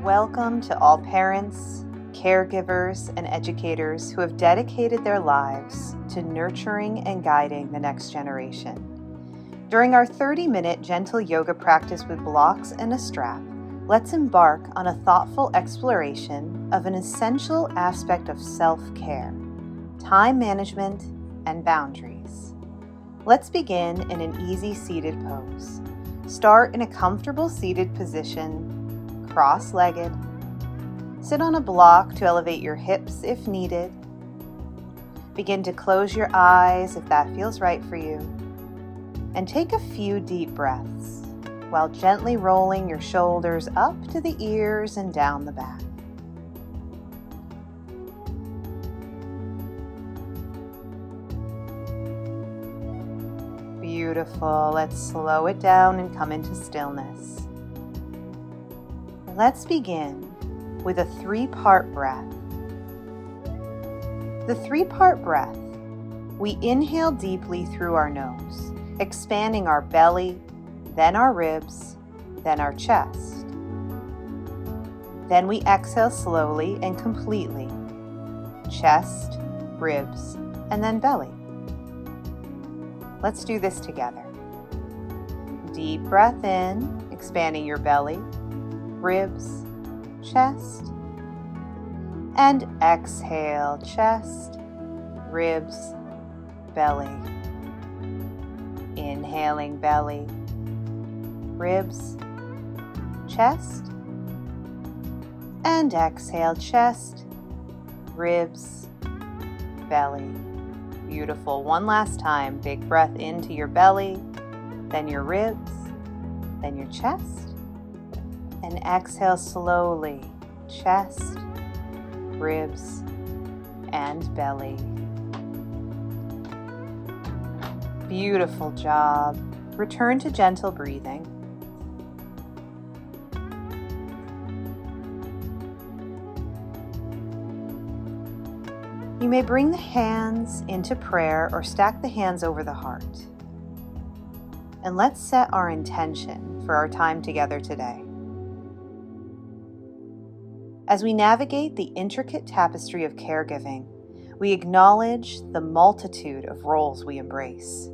Welcome to all parents, caregivers, and educators who have dedicated their lives to nurturing and guiding the next generation. During our 30-minute gentle yoga practice with blocks and a strap, let's embark on a thoughtful exploration of an essential aspect of self-care, time management, and boundaries. Let's begin in an easy seated pose. Start in a comfortable seated position, cross-legged. Sit on a block to elevate your hips if needed. Begin to close your eyes if that feels right for you. And take a few deep breaths while gently rolling your shoulders up to the ears and down the back. Beautiful. Let's slow it down and come into stillness. Let's begin with a 3-part breath. The 3-part breath, we inhale deeply through our nose, expanding our belly, then our ribs, then our chest. Then we exhale slowly and completely, chest, ribs, and then belly. Let's do this together. Deep breath in, expanding your belly, ribs, chest, and exhale, chest, ribs, belly. Inhaling belly, ribs, chest, and exhale, chest, ribs, belly. Beautiful. One last time. Big breath into your belly, then your ribs, then your chest. And exhale slowly, chest, ribs, and belly. Beautiful job. Return to gentle breathing. You may bring the hands into prayer or stack the hands over the heart. And let's set our intention for our time together today. As we navigate the intricate tapestry of caregiving, we acknowledge the multitude of roles we embrace.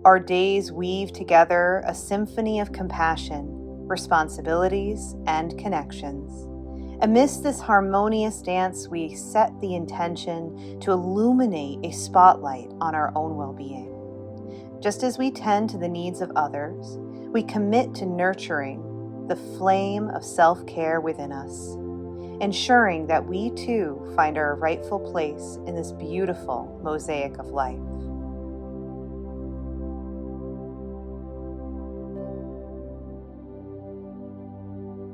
Our days weave together a symphony of compassion, responsibilities, and connections. Amidst this harmonious dance, we set the intention to illuminate a spotlight on our own well-being. Just as we tend to the needs of others, we commit to nurturing the flame of self-care within us, ensuring that we too find our rightful place in this beautiful mosaic of life.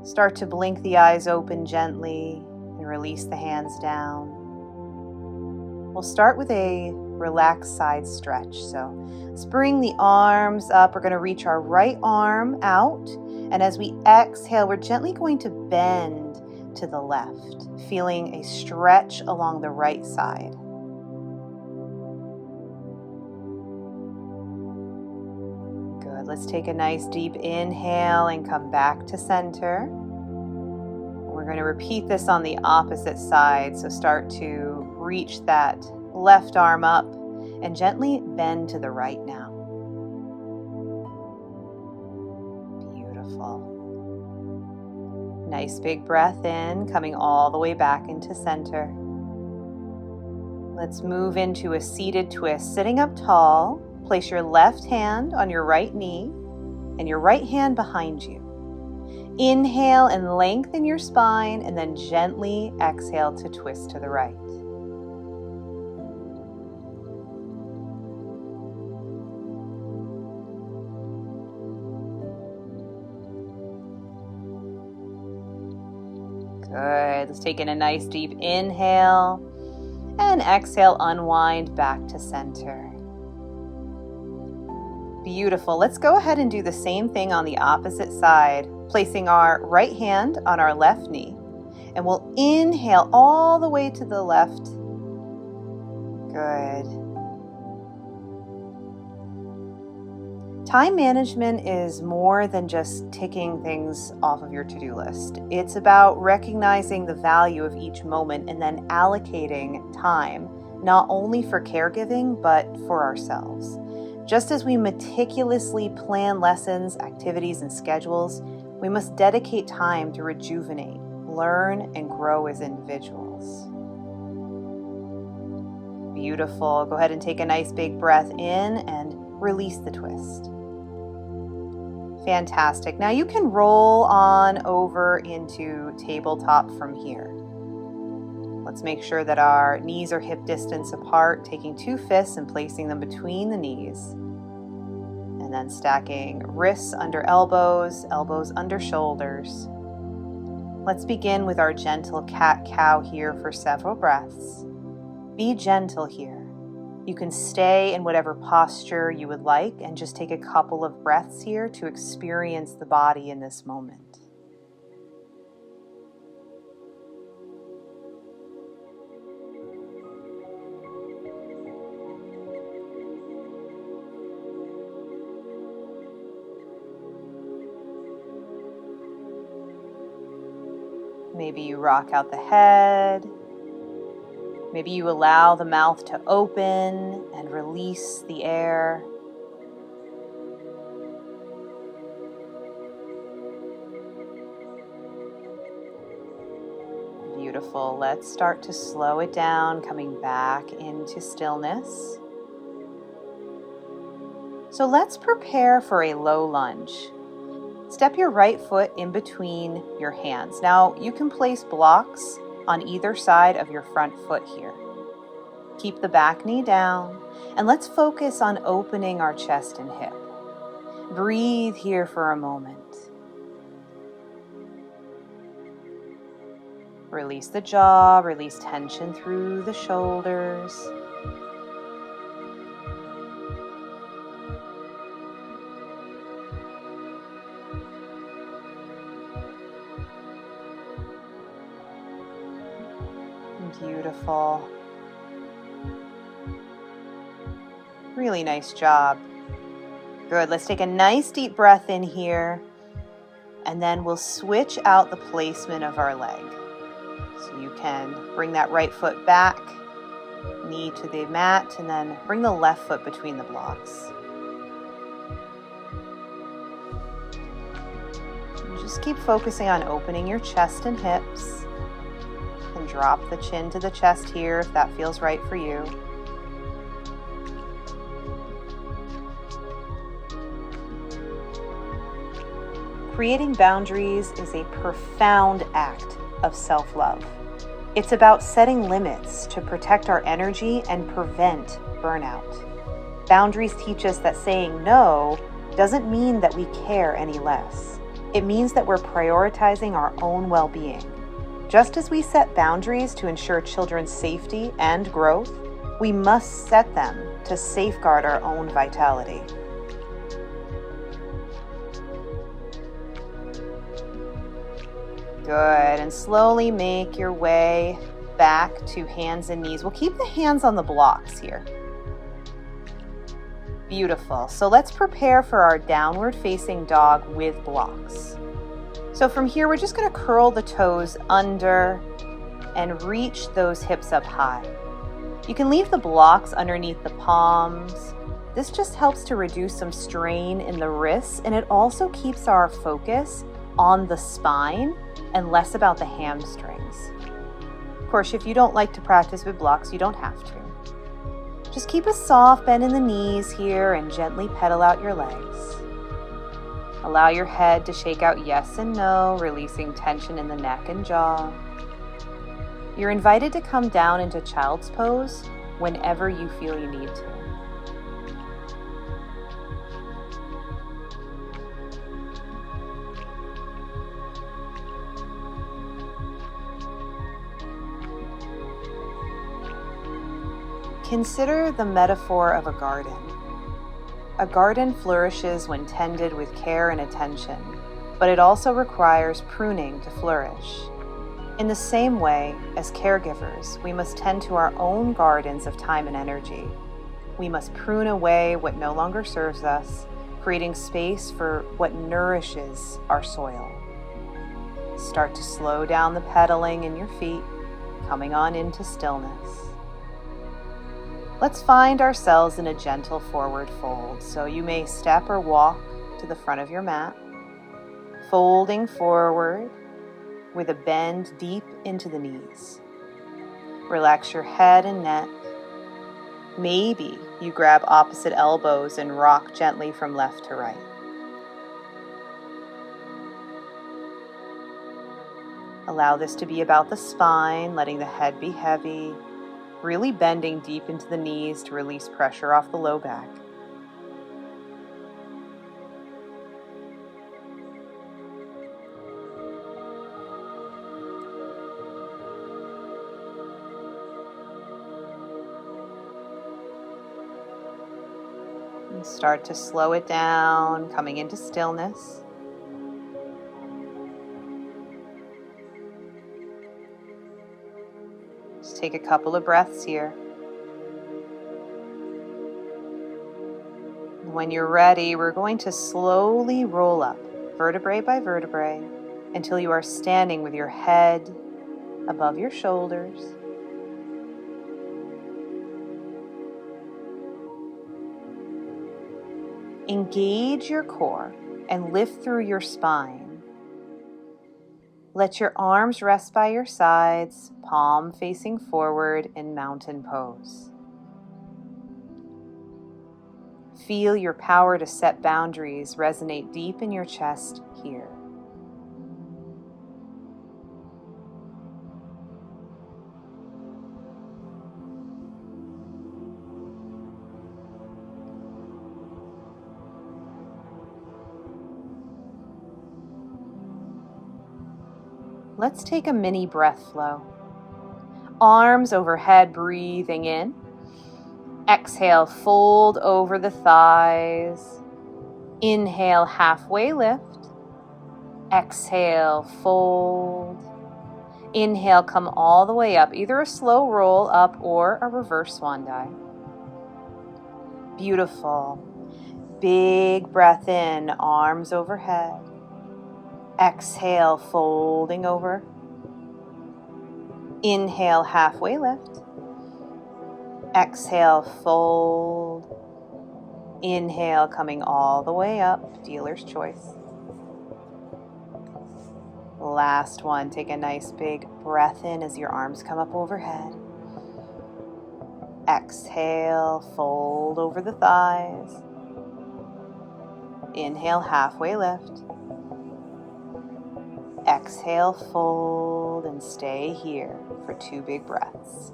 Start to blink the eyes open gently and release the hands down. We'll start with a relaxed side stretch. So let's bring the arms up. We're going to reach our right arm out. And as we exhale, we're gently going to bend to the left, feeling a stretch along the right side. Good. Let's take a nice deep inhale and come back to center. We're going to repeat this on the opposite side. So start to reach that left arm up and gently bend to the right now. Beautiful. Nice big breath in, coming all the way back into center. Let's move into a seated twist. Sitting up tall, place your left hand on your right knee and your right hand behind you. Inhale and lengthen your spine, and then gently exhale to twist to the right. Good. Let's take in a nice deep inhale and exhale, unwind back to center. Beautiful. Let's go ahead and do the same thing on the opposite side, placing our right hand on our left knee. And we'll inhale all the way to the left. Good. Time management is more than just ticking things off of your to-do list. It's about recognizing the value of each moment and then allocating time, not only for caregiving, but for ourselves. Just as we meticulously plan lessons, activities, and schedules, we must dedicate time to rejuvenate, learn, and grow as individuals. Beautiful. Go ahead and take a nice big breath in and release the twist. Fantastic. Now you can roll on over into tabletop from here. Let's make sure that our knees are hip distance apart, taking 2 fists and placing them between the knees. And then stacking wrists under elbows, elbows under shoulders. Let's begin with our gentle cat-cow here for several breaths. Be gentle here. You can stay in whatever posture you would like and just take a couple of breaths here to experience the body in this moment. Maybe you rock out the head. Maybe you allow the mouth to open and release the air. Beautiful. Let's start to slow it down, coming back into stillness. So let's prepare for a low lunge. Step your right foot in between your hands. Now you can place blocks on either side of your front foot here. Keep the back knee down, and let's focus on opening our chest and hip. Breathe here for a moment. Release the jaw, release tension through the shoulders. Beautiful. Really nice job. Good. Let's take a nice deep breath in here, and then we'll switch out the placement of our leg. So you can bring that right foot back, knee to the mat, and then bring the left foot between the blocks. And just keep focusing on opening your chest and hips. And drop the chin to the chest here if that feels right for you. Creating boundaries is a profound act of self-love. It's about setting limits to protect our energy and prevent burnout. Boundaries teach us that saying no doesn't mean that we care any less. It means that we're prioritizing our own well-being. Just as we set boundaries to ensure children's safety and growth, we must set them to safeguard our own vitality. Good, and slowly make your way back to hands and knees. We'll keep the hands on the blocks here. Beautiful. So let's prepare for our downward facing dog with blocks. So from here, we're just going to curl the toes under and reach those hips up high. You can leave the blocks underneath the palms. This just helps to reduce some strain in the wrists, and it also keeps our focus on the spine and less about the hamstrings. Of course, if you don't like to practice with blocks, you don't have to. Just keep a soft bend in the knees here and gently pedal out your legs. Allow your head to shake out yes and no, releasing tension in the neck and jaw. You're invited to come down into child's pose whenever you feel you need to. Consider the metaphor of a garden. A garden flourishes when tended with care and attention, but it also requires pruning to flourish. In the same way, as caregivers, we must tend to our own gardens of time and energy. We must prune away what no longer serves us creating space for what nourishes our soil. Start to slow down the pedaling in your feet, coming on into stillness. Let's find ourselves in a gentle forward fold. So you may step or walk to the front of your mat, folding forward with a bend deep into the knees. Relax your head and neck. Maybe you grab opposite elbows and rock gently from left to right. Allow this to be about the spine, letting the head be heavy, really bending deep into the knees to release pressure off the low back. And start to slow it down, coming into stillness. Just take a couple of breaths here. When you're ready, we're going to slowly roll up, vertebrae by vertebrae, until you are standing with your head above your shoulders. Engage your core and lift through your spine. Let your arms rest by your sides, palm facing forward in mountain pose. Feel your power to set boundaries resonate deep in your chest here. Let's take a mini breath flow. Arms overhead, breathing in. Exhale, fold over the thighs. Inhale, halfway lift. Exhale, fold. Inhale, come all the way up, either a slow roll up or a reverse swan dive. Beautiful. Big breath in, arms overhead. Exhale, folding over. Inhale, halfway lift. Exhale, fold. Inhale, coming all the way up, dealer's choice. Last one, take a nice big breath in as your arms come up overhead. Exhale, fold over the thighs. Inhale, halfway lift. Exhale, fold, and stay here for 2 big breaths.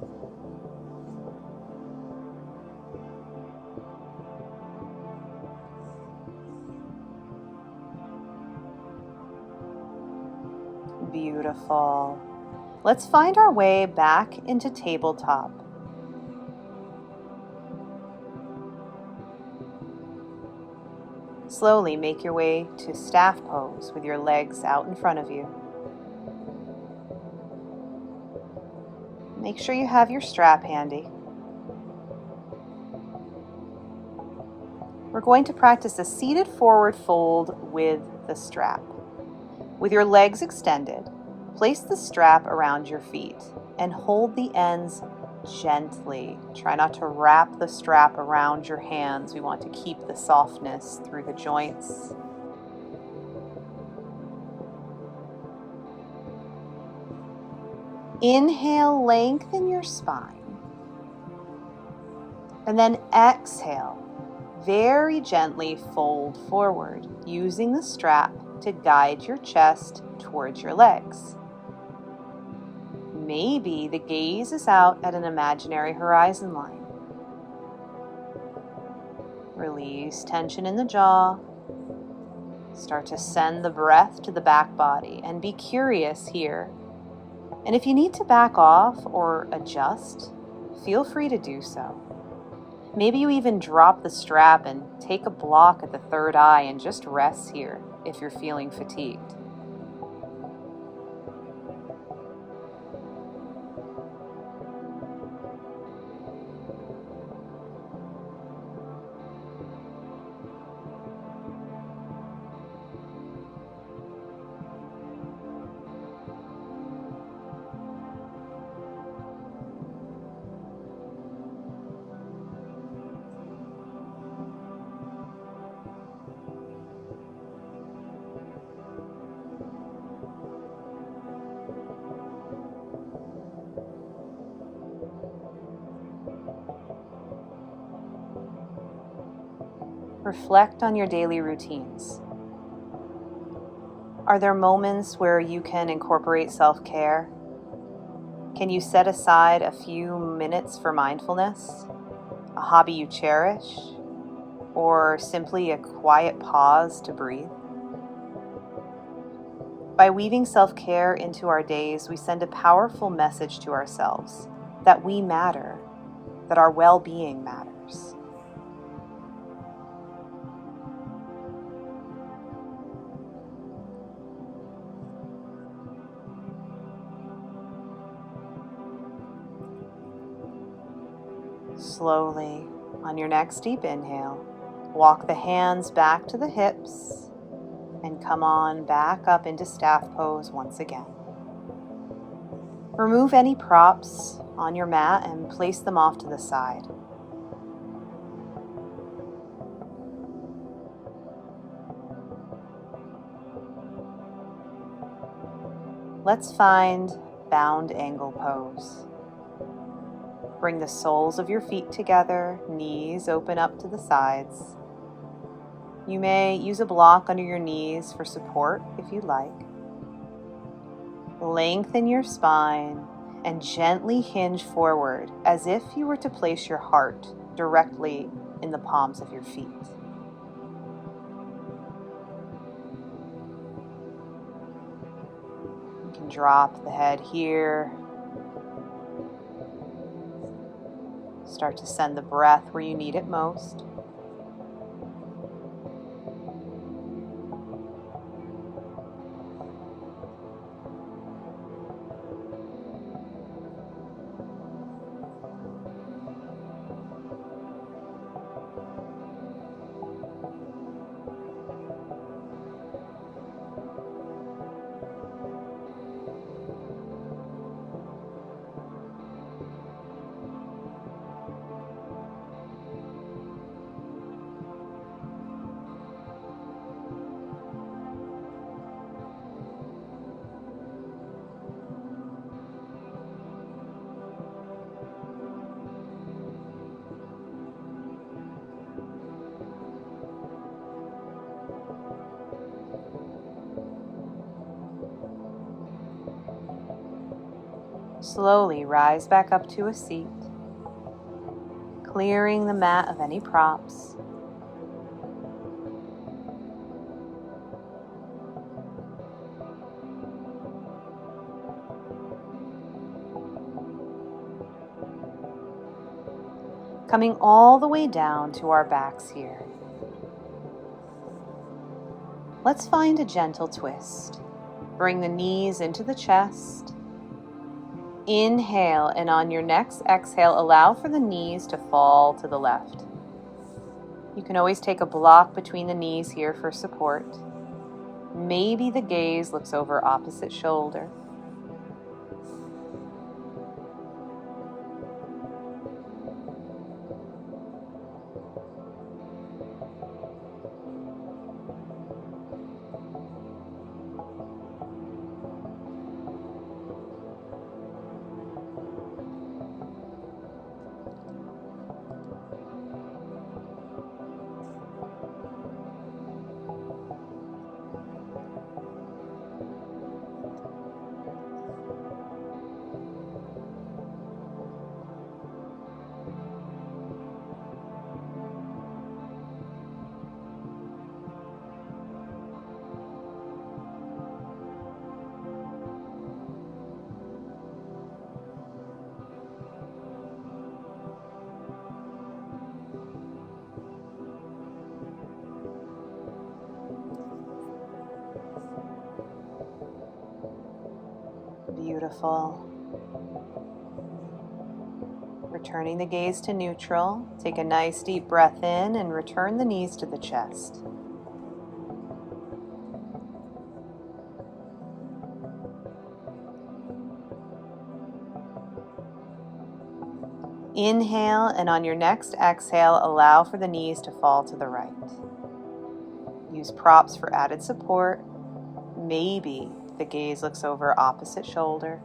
Beautiful. Let's find our way back into tabletop. Slowly make your way to staff pose with your legs out in front of you. Make sure you have your strap handy. We're going to practice a seated forward fold with the strap. With your legs extended, place the strap around your feet and hold the ends gently. Try not to wrap the strap around your hands. We want to keep the softness through the joints. Inhale, lengthen your spine. And then exhale, very gently fold forward, using the strap to guide your chest towards your legs. Maybe the gaze is out at an imaginary horizon line. Release tension in the jaw. Start to send the breath to the back body and be curious here. And if you need to back off or adjust, feel free to do so. Maybe you even drop the strap and take a block at the third eye and just rest here if you're feeling fatigued. reflect on your daily routines. Are there moments where you can incorporate self-care? Can you set aside a few minutes for mindfulness, a hobby you cherish, or simply a quiet pause to breathe? By weaving self-care into our days, we send a powerful message to ourselves that we matter, that our well-being matters. Slowly, on your next deep inhale, walk the hands back to the hips and come on back up into staff pose once again. Remove any props on your mat and place them off to the side. Let's find bound angle pose. Bring the soles of your feet together, knees open up to the sides. You may use a block under your knees for support if you'd like. Lengthen your spine and gently hinge forward as if you were to place your heart directly in the palms of your feet. You can drop the head here. Start to send the breath where you need it most. Slowly rise back up to a seat, clearing the mat of any props. Coming all the way down to our backs here. Let's find a gentle twist. Bring the knees into the chest. Inhale, and on your next exhale, allow for the knees to fall to the left. You can always take a block between the knees here for support. Maybe the gaze looks over opposite shoulder. Beautiful. Returning the gaze to neutral, take a nice deep breath in and return the knees to the chest. Inhale, and on your next exhale, allow for the knees to fall to the right. Use props for added support. Maybe the gaze looks over opposite shoulder.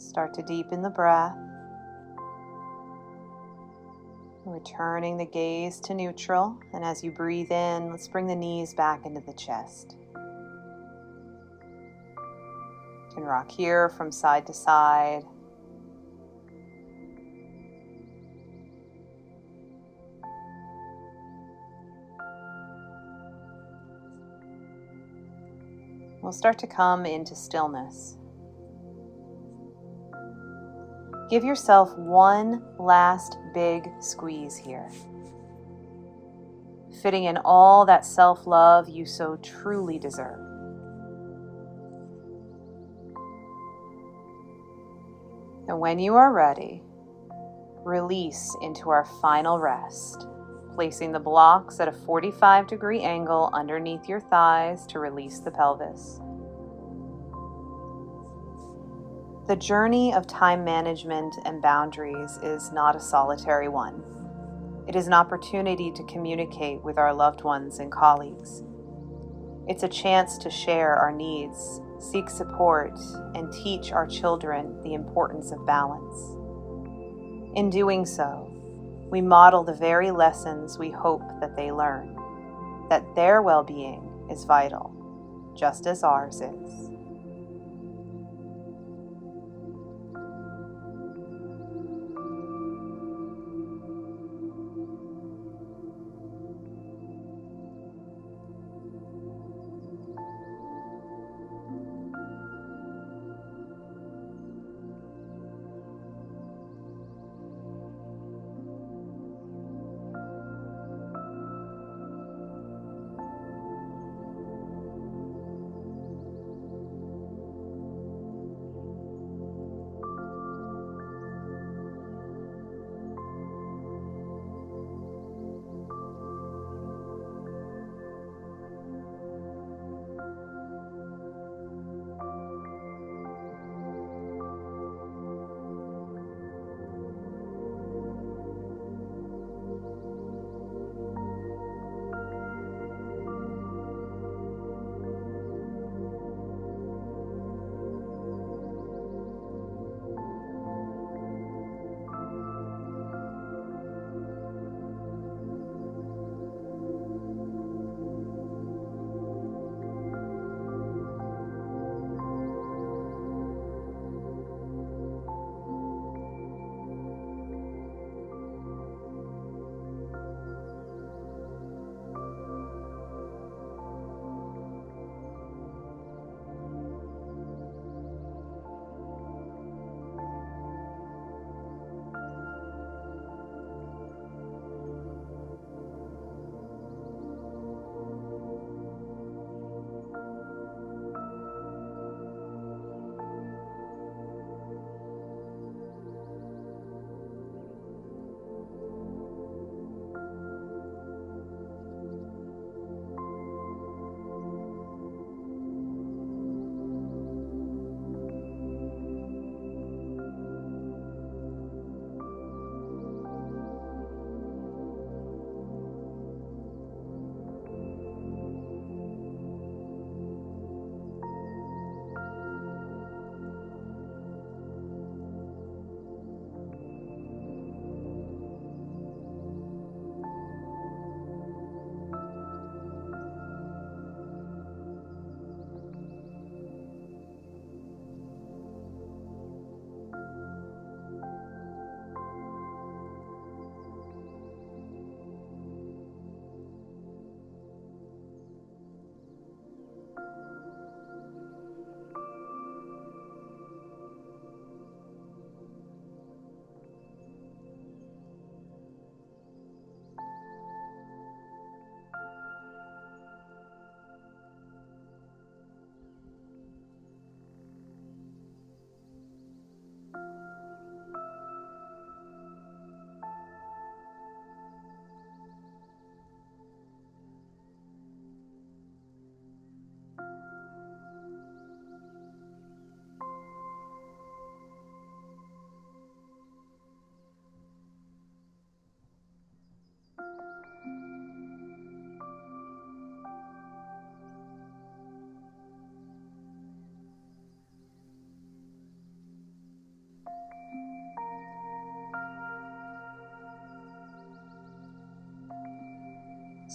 Start to deepen the breath. Returning the gaze to neutral, and as you breathe in, let's bring the knees back into the chest. You can rock here from side to side. We'll start to come into stillness. Give yourself one last big squeeze here, fitting in all that self-love you so truly deserve. And when you are ready, release into our final rest, placing the blocks at a 45-degree angle underneath your thighs to release the pelvis. The journey of time management and boundaries is not a solitary one. It is an opportunity to communicate with our loved ones and colleagues. It's a chance to share our needs, seek support, and teach our children the importance of balance. In doing so, we model the very lessons we hope that they learn, that their well-being is vital, just as ours is.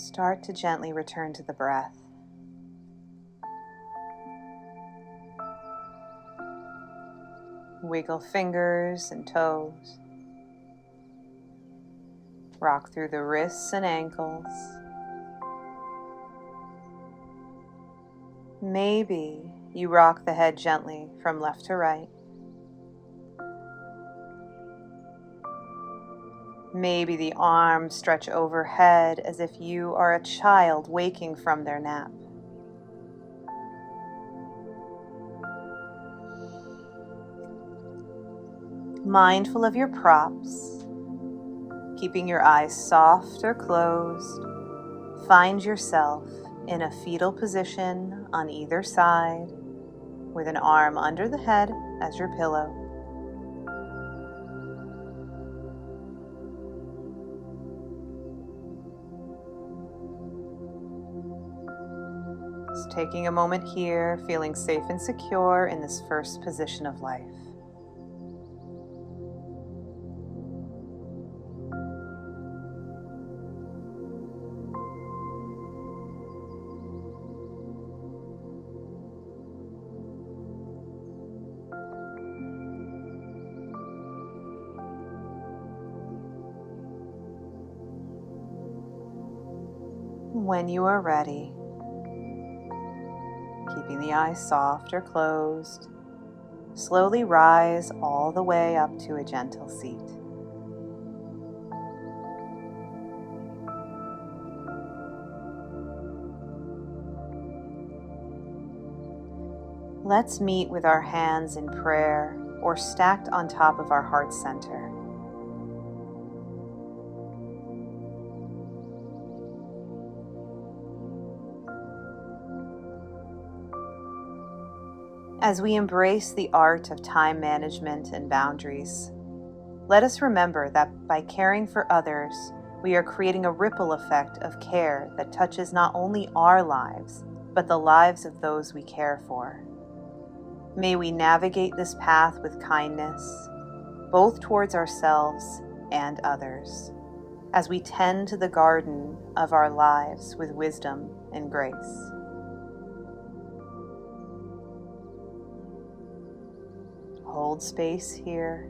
start to gently return to the breath. Wiggle fingers and toes. Rock through the wrists and ankles. Maybe you rock the head gently from left to right. Maybe the arms stretch overhead as if you are a child waking from their nap. Mindful of your props, keeping your eyes soft or closed, find yourself in a fetal position on either side, with an arm under the head as your pillow. Just taking a moment here, feeling safe and secure in this first position of life. When you are ready, keeping the eyes soft or closed, slowly rise all the way up to a gentle seat. Let's meet with our hands in prayer or stacked on top of our heart center. As we embrace the art of time management and boundaries, let us remember that by caring for others, we are creating a ripple effect of care that touches not only our lives, but the lives of those we care for. May we navigate this path with kindness, both towards ourselves and others, as we tend to the garden of our lives with wisdom and grace. Hold space here.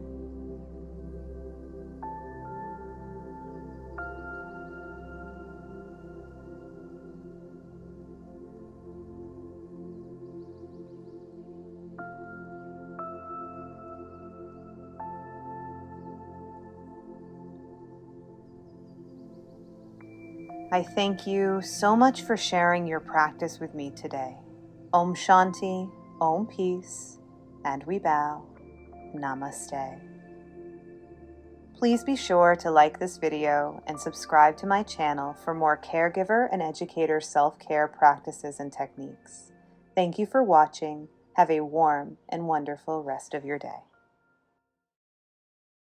I thank you so much for sharing your practice with me today. Om Shanti, Om Peace, and we bow. Namaste. Please be sure to like this video and subscribe to my channel for more caregiver and educator self-care practices and techniques. Thank you for watching. Have a warm and wonderful rest of your day.